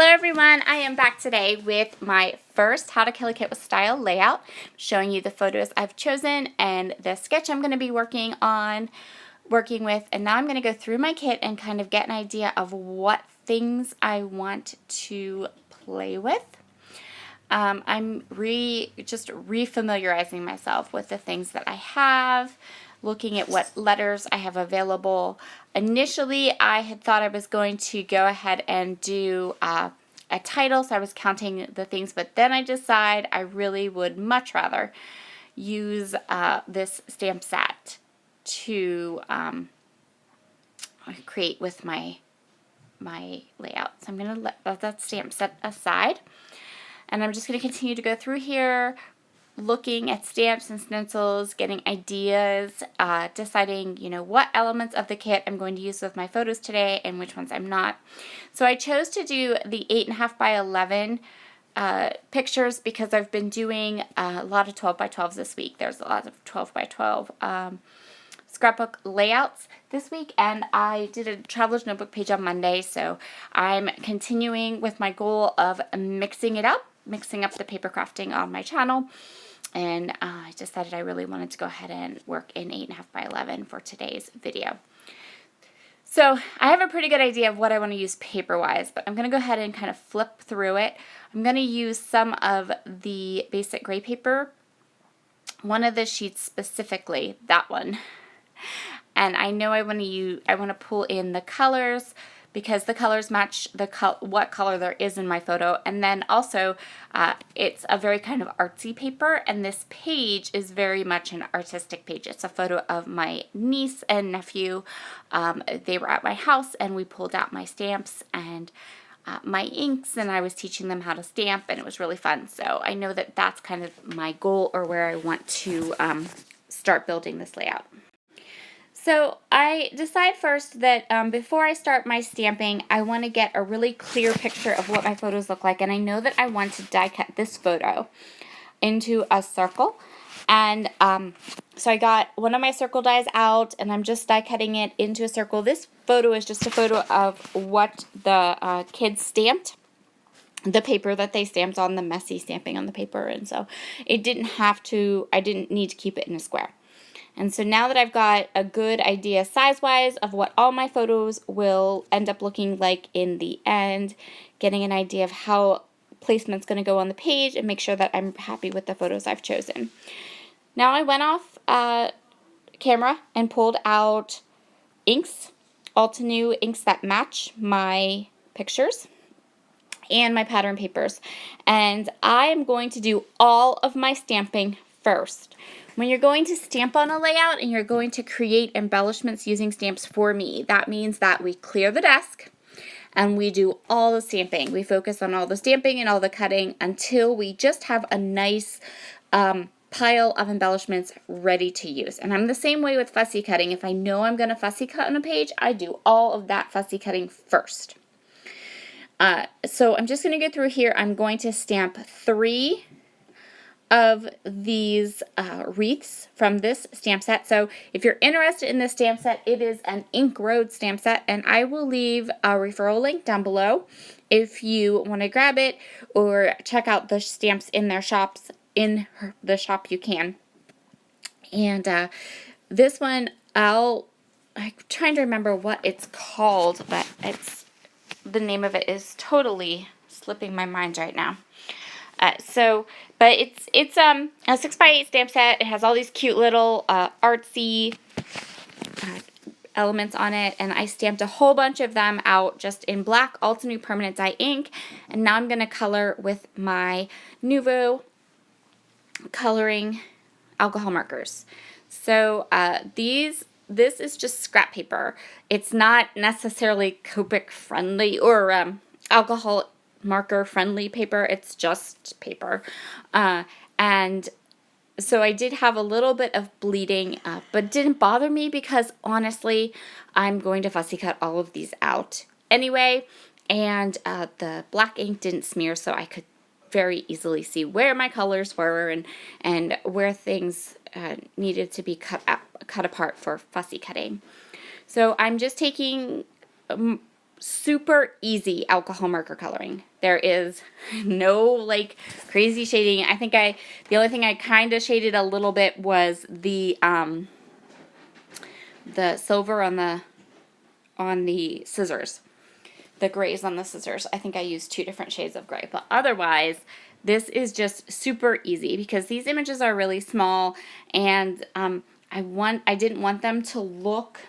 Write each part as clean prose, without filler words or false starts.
everyone, I am back today with my first How to Kill a Kit with Style layout, showing you the photos I've chosen and the sketch I'm going to be working with, and now I'm going to go through my kit and kind of get an idea of what things I want to play with. I'm just re-familiarizing myself with the things that I have, looking at what letters I have available. Initially, I had thought I was going to go ahead and do a title, so I was counting the things, but then I decided I really would much rather use this stamp set to create with my layout. So I'm going to let that stamp set aside. And I'm just going to continue to go through here, looking at stamps and stencils, getting ideas, deciding, what elements of the kit I'm going to use with my photos today and which ones I'm not. So I chose to do the 8.5 by 11 pictures because I've been doing a lot of 12 by 12s this week. There's a lot of 12 by 12 scrapbook layouts this week, and I did a traveler's notebook page on Monday, so I'm continuing with my goal of mixing up the paper crafting on my channel, and I decided I really wanted to go ahead and work in 8.5 by 11 for today's video. So I have a pretty good idea of what I want to use paper-wise, but I'm going to go ahead and kind of flip through it. I'm going to use some of the basic gray paper, one of the sheets specifically, that one. And I know I want to pull in the colors because the colors match what color there is in my photo. And then also, it's a very kind of artsy paper, and this page is very much an artistic page. It's a photo of my niece and nephew. They were at my house, and we pulled out my stamps and my inks, and I was teaching them how to stamp, and it was really fun. So I know that that's kind of my goal, or where I want to start building this layout. So I decide first that before I start my stamping, I want to get a really clear picture of what my photos look like. And I know that I want to die cut this photo into a circle. And so I got one of my circle dies out, and I'm just die cutting it into a circle. This photo is just a photo of what the kids stamped, the paper that they stamped on, the messy stamping on the paper. And so I didn't need to keep it in a square. And so now that I've got a good idea size-wise of what all my photos will end up looking like in the end, getting an idea of how placement's going to go on the page, and make sure that I'm happy with the photos I've chosen. Now I went off camera and pulled out inks, Altenew inks that match my pictures and my pattern papers. And I am going to do all of my stamping first. When you're going to stamp on a layout and you're going to create embellishments using stamps for me, that means that we clear the desk and we do all the stamping. We focus on all the stamping and all the cutting until we just have a nice pile of embellishments ready to use. And I'm the same way with fussy cutting. If I know I'm going to fussy cut on a page, I do all of that fussy cutting first. So I'm just going to go through here. I'm going to stamp 3 of these wreaths from this stamp set. So if you're interested in this stamp set, it is an Ink Road stamp set, and I will leave a referral link down below if you want to grab it or check out the stamps in their shops. In the shop you can. And this one, I'm trying to remember what it's called, but the name of it is totally slipping my mind right now. But it's a 6x8 stamp set. It has all these cute little artsy elements on it, and I stamped a whole bunch of them out just in black Altenew permanent dye ink, and now I'm going to color with my Nuvo coloring alcohol markers. So this is just scrap paper. It's not necessarily Copic friendly or alcohol marker friendly paper. It's just paper. And so I did have a little bit of bleeding, but it didn't bother me because honestly, I'm going to fussy cut all of these out anyway. And the black ink didn't smear, so I could very easily see where my colors were and where things needed to be cut apart for fussy cutting. So I'm just taking super easy alcohol marker coloring. There is no like crazy shading. I think the only thing I kind of shaded a little bit was the silver on the scissors, the grays on the scissors. I think I used 2 different shades of gray, but otherwise this is just super easy because these images are really small, and I didn't want them to look,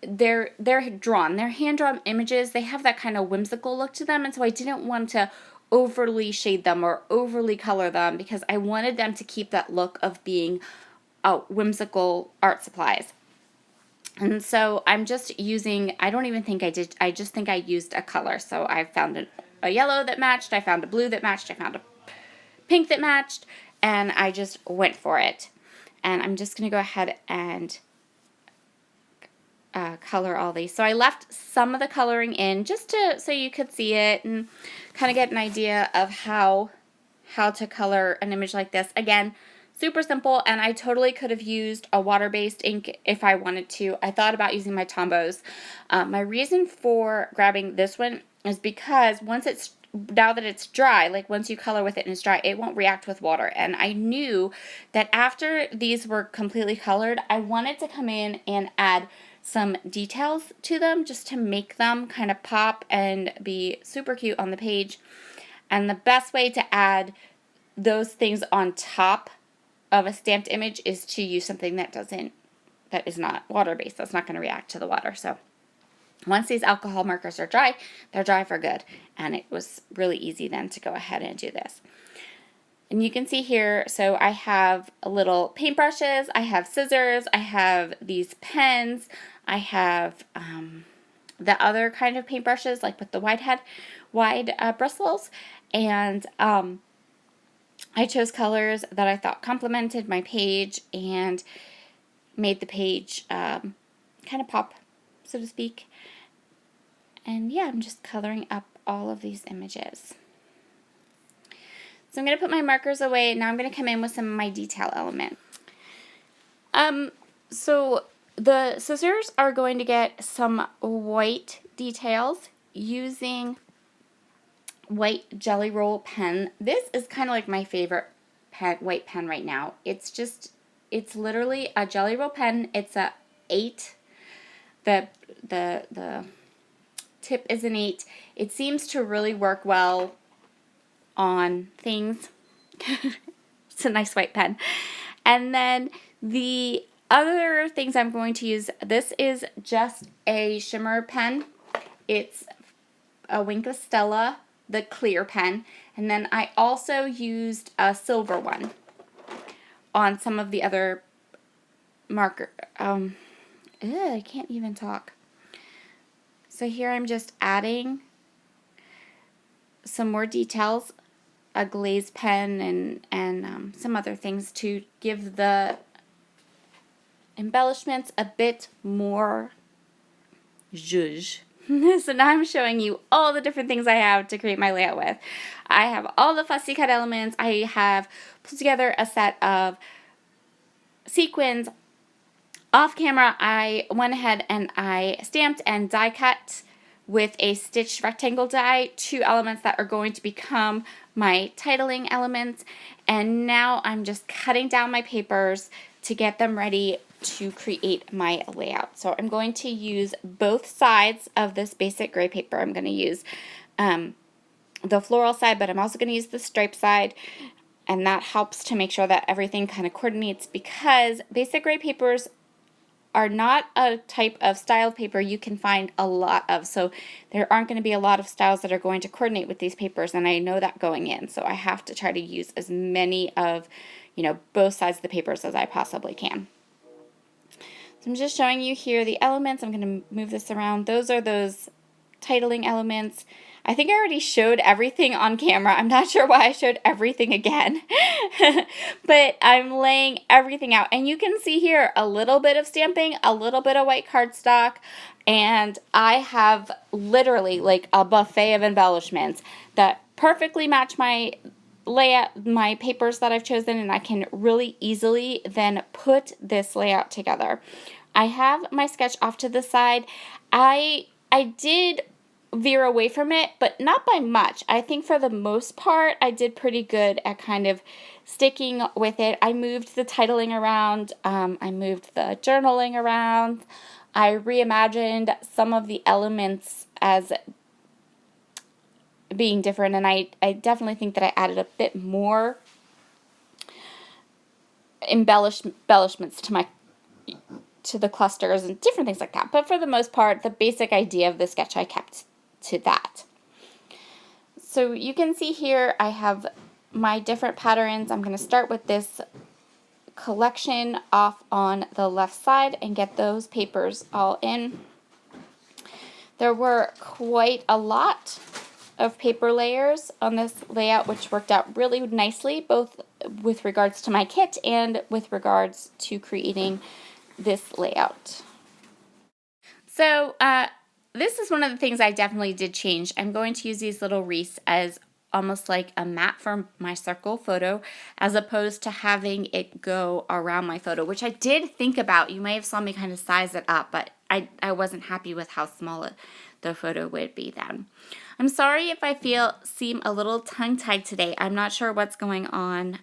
they're hand-drawn images. They have that kind of whimsical look to them, and so I didn't want to overly shade them or overly color them because I wanted them to keep that look of being whimsical art supplies. And so I'm just using, I don't even think I did, I just think I used a color. So I found a yellow that matched, I found a blue that matched, I found a pink that matched, and I just went for it. And I'm just going to go ahead and color all these. So I left some of the coloring in just so you could see it and kind of get an idea of how to color an image like this. Again, super simple, and I totally could have used a water-based ink if I wanted to. I thought about using my Tombows. My reason for grabbing this one is because now that it's dry, like once you color with it and it's dry, it won't react with water. And I knew that after these were completely colored, I wanted to come in and add some details to them just to make them kind of pop and be super cute on the page. And the best way to add those things on top of a stamped image is to use something that is not water-based. That's not going to react to the water. So once these alcohol markers are dry, they're dry for good. And it was really easy then to go ahead and do this. And you can see here, so I have little paintbrushes, I have scissors, I have these pens, I have the other kind of paintbrushes, like with the wide bristles, and I chose colors that I thought complemented my page and made the page kind of pop, so to speak. And yeah, I'm just coloring up all of these images. So I'm going to put my markers away. Now I'm going to come in with some of my detail elements. So the scissors are going to get some white details using white Jelly Roll pen. This is kind of like my favorite white pen right now. It's literally a Jelly Roll pen. It's a 8. The tip is an 8. It seems to really work well on things. It's a nice white pen. And then the other things I'm going to use, this is just a shimmer pen. It's a Wink of Stella, the clear pen. And then I also used a silver one on some of the other marker. I can't even talk. So here I'm just adding some more details, a glaze pen, and some other things to give the embellishments a bit more zhuzh. So now I'm showing you all the different things I have to create my layout with. I have all the fussy cut elements. I have put together a set of sequins. Off camera, I went ahead and I stamped and die cut with a stitched rectangle die 2 elements that are going to become my titling elements. And now I'm just cutting down my papers to get them ready to create my layout. So I'm going to use both sides of this basic gray paper. I'm going to use the floral side, but I'm also going to use the stripe side, and that helps to make sure that everything kind of coordinates, because basic gray papers are not a type of style paper you can find a lot of. So there aren't going to be a lot of styles that are going to coordinate with these papers, and I know that going in. So I have to try to use as many of, both sides of the papers as I possibly can. So I'm just showing you here the elements. I'm going to move this around. Those are those titling elements. I think I already showed everything on camera. I'm not sure why I showed everything again. But I'm laying everything out. And you can see here a little bit of stamping, a little bit of white cardstock, and I have literally like a buffet of embellishments that perfectly match my layout, my papers that I've chosen, and I can really easily then put this layout together. I have my sketch off to the side. I I did veer away from it, but not by much. I think for the most part, I did pretty good at kind of sticking with it. I moved the titling around. I moved the journaling around. I reimagined some of the elements as being different, and I definitely think that I added a bit more embellishments to the clusters and different things like that. But for the most part, the basic idea of the sketch, I kept to that. So you can see here I have my different patterns. I'm going to start with this collection off on the left side and get those papers all in. There were quite a lot of paper layers on this layout, which worked out really nicely, both with regards to my kit and with regards to creating this layout. So this is one of the things I definitely did change. I'm going to use these little wreaths as almost like a mat for my circle photo, as opposed to having it go around my photo, which I did think about. You may have saw me kind of size it up, but I wasn't happy with how small the photo would be then. I'm sorry if I seem a little tongue-tied today. I'm not sure what's going on.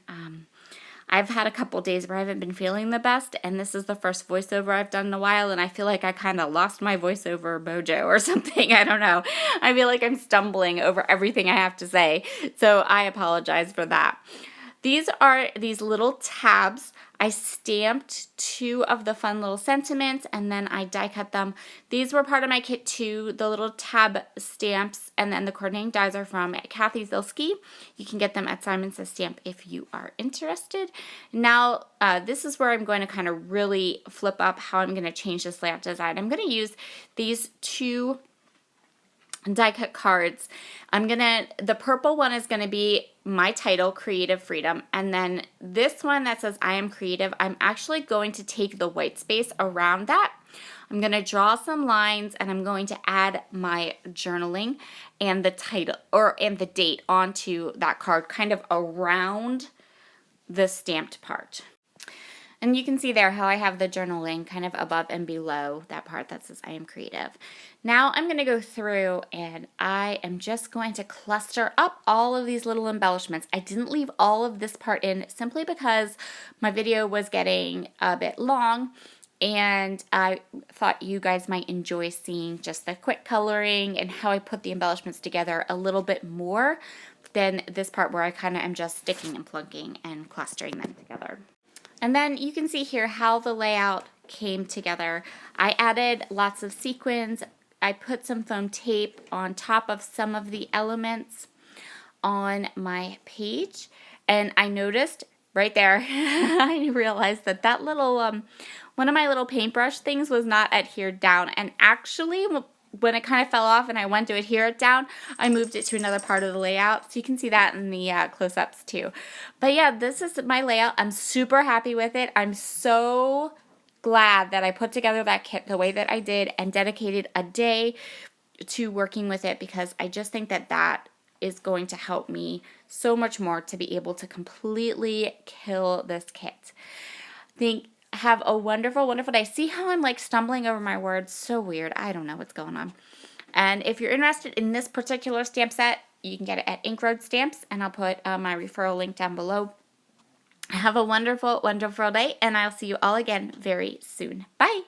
I've had a couple days where I haven't been feeling the best, and this is the first voiceover I've done in a while, and I feel like I kind of lost my voiceover mojo or something. I don't know. I feel like I'm stumbling over everything I have to say, so I apologize for that. These are these little tabs. I stamped 2 of the fun little sentiments, and then I die cut them. These were part of my kit too, the little tab stamps, and then the coordinating dies are from Kathy Zilski. You can get them at Simon Says Stamp if you are interested. Now, this is where I'm going to kind of really flip up how I'm going to change this layout design. I'm going to use these 2 die cut cards. The purple one is going to be my title, Creative Freedom, and then this one that says I am creative, I'm actually going to take the white space around that. I'm going to draw some lines, and I'm going to add my journaling and the title and the date onto that card, kind of around the stamped part. And you can see there how I have the journaling kind of above and below that part that says I am creative. Now I'm going to go through and I am just going to cluster up all of these little embellishments. I didn't leave all of this part in simply because my video was getting a bit long, and I thought you guys might enjoy seeing just the quick coloring and how I put the embellishments together a little bit more than this part where I kind of am just sticking and plunking and clustering them together. And then you can see here how the layout came together. I added lots of sequins. I put some foam tape on top of some of the elements on my page. And I noticed right there, I realized that that little, one of my little paintbrush things was not adhered down. And actually, when it kind of fell off and I went to adhere it down, I moved it to another part of the layout. So you can see that in the close-ups too. But yeah, this is my layout. I'm super happy with it. I'm so glad that I put together that kit the way that I did and dedicated a day to working with it, because I just think that that is going to help me so much more to be able to completely kill this kit. Have a wonderful, wonderful day. See how I'm like stumbling over my words? So weird. I don't know what's going on. And if you're interested in this particular stamp set, you can get it at Ink Road Stamps, and I'll put my referral link down below. Have a wonderful, wonderful day, and I'll see you all again very soon. Bye.